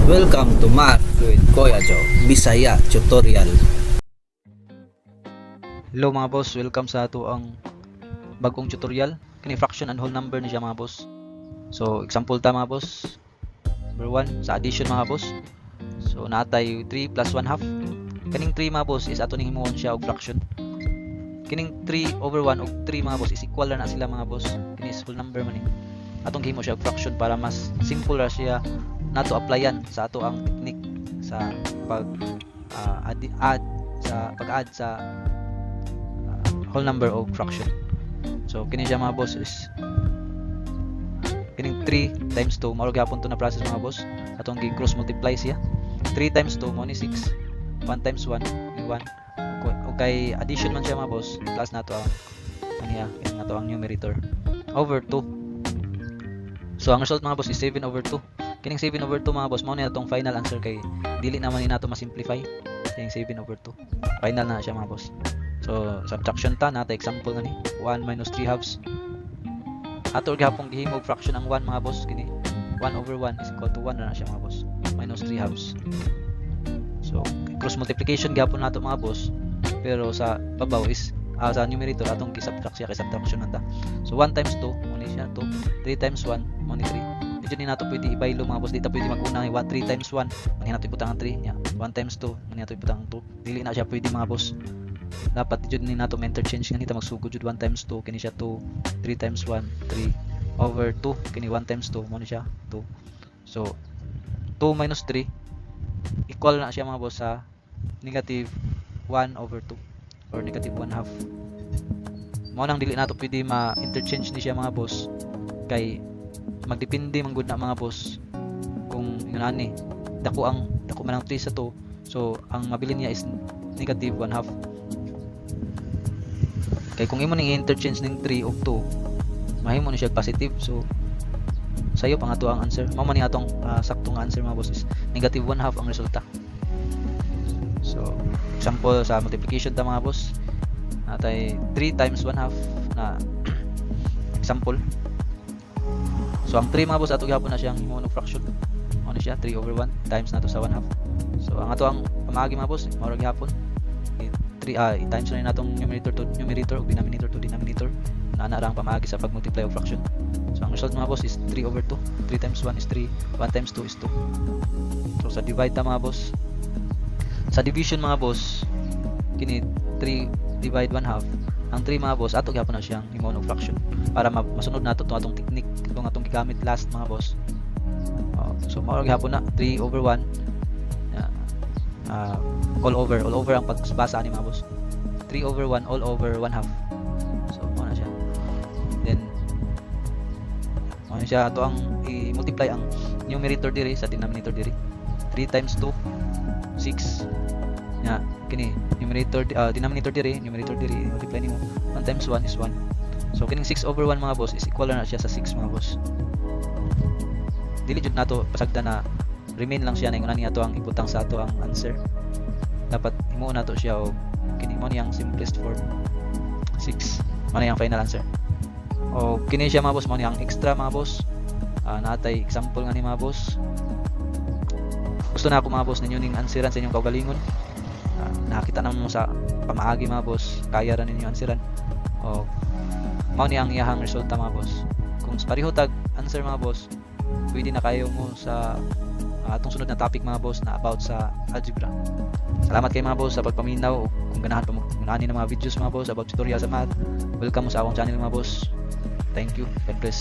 Welcome to Math with Kuya Joe Bisaya Tutorial. Hello mga boss, welcome sa ato ang bagong tutorial. Kini fraction and whole number ni siya mga boss. So example ta mga boss. Number 1 sa addition mga boss. So naatay 3 plus 1 half. Kaning 3 mga boss is ato ning himuon siya og fraction. Kining 3 over 1 og 3 mga boss is equal na sila mga boss. Kini is whole number man ni. Atong himo siya og fraction para mas simple ra siya nato applyan sa ato ang technique sa pag add sa whole number o fraction. So kini siya mga boss is kining 3 times 2 mao gyapon to na process mga boss. Atong gi cross multiply siya. 3 times 2 mo ni 6. 1 times 1 ni 1. Okay, addition man siya mga boss. Plus nato ang kaniya nato ang numerator over 2. So ang result mga boss is 7 over 2. Kining 7 over 2 mga boss mao ni atong final answer kay dili naman ni nato ma-simplify. Kining 7 over 2. Final na siya mga boss. So subtraction ta nata example ngani 1 minus 3 halves. Ato gyapon gihimo fraction ang 1 mga boss kini 1 over 1 is equal to 1 na siya mga boss minus 3 halves. So cross multiplication gyapon nato mga boss pero sa babaw is sa numerator atong gi-subtract siya kay subtraction nata. So 1 times 2 mo ni siya 2. 3 times 1 mo ni 3. Dito ni nato pwede ibaylo mga boss, dito pwede mag-una 3 times 1 mani nato ibutang ang 3 nya 1 times 2 mani nato ibutang ang 2. Dili na siya pwede mga boss. Dapat dito ni nato interchange nga nita magsugod jud 1 times 2 kini siya 2, 3 times 1 3 over 2 kini 1 times 2 mo ni siya 2. So 2 minus 3 equal na siya mga boss sa negative 1 over 2 or negative 1 half. Mo nang dili nato pwede ma-interchange ni siya mga boss kay magdepende man gud na mga boss kung yun ani dako man ang 3 sa 2, so ang mabilin niya is negative 1 half. Kay kung imo ning interchange ning 3 ug 2 mahimo ni siya positive, so sayo pang ato ang answer mao man ni atong sakto nga answer mga boss is negative 1 half ang resulta. So example sa multiplication ta mga boss natay 3 times 1 half na example. So ang 3 mga boss ato gyapon na siyang himuon og fraction. Mao ni siya 3 over 1 times nato sa 1 half. So ang ato ang pamaagi mga boss mao ra gyapon 3 times na natong numerator to numerator ug denominator to denominator na ra ang pamaagi sa pag-multiply og fraction. So ang result mga boss is 3 over 2. 3 times 1 is 3, 1 times 2 is 2. So sa divide ta mga boss, sa division mga boss kini 3 divide 1 half. Ang 3 mga boss ato gyapon na siyang himuon og fraction para masunod nato atong technique itong atong gigamit last mga boss. So mao gyapon na 3 over 1 all over ang pagbasa ni mga boss. 3 over 1 all over 1 half. So mao na siya. Then mao na siya ato ang i-multiply ang numerator diri sa denominator diri. 3 times 2 6 nya kini numerator denominator diri multiply nimo 1 times 1 is 1. So kining 6 over 1 mga boss is equal na siya sa 6 mga boss. Dili jud nato pasagda na remain lang siya na ingon ni ato ang ibutang sa ato ang answer. Dapat himuon nato siya og kini mo niyang simplest form 6 mo niyang final answer. O kini siya mga boss mo niyang extra mga boss. Natay example nga ni mga boss. Gusto na ako mga boss ninyo ning answeran sa inyong kaugalingon. Nakita naman mo sa pamaagi mga boss kaya ra ninyo answeran o mao ni ang iyahang resulta mga boss. Kung pareho tag answer mga boss pwede na kayo mo sa atong sunod na topic mga boss na about sa algebra. Salamat kay mga boss sa pagpaminaw o kung ganahan pa ng mga videos mga boss about tutorial sa math. Welcome mo sa akong channel mga boss. Thank you. God bless.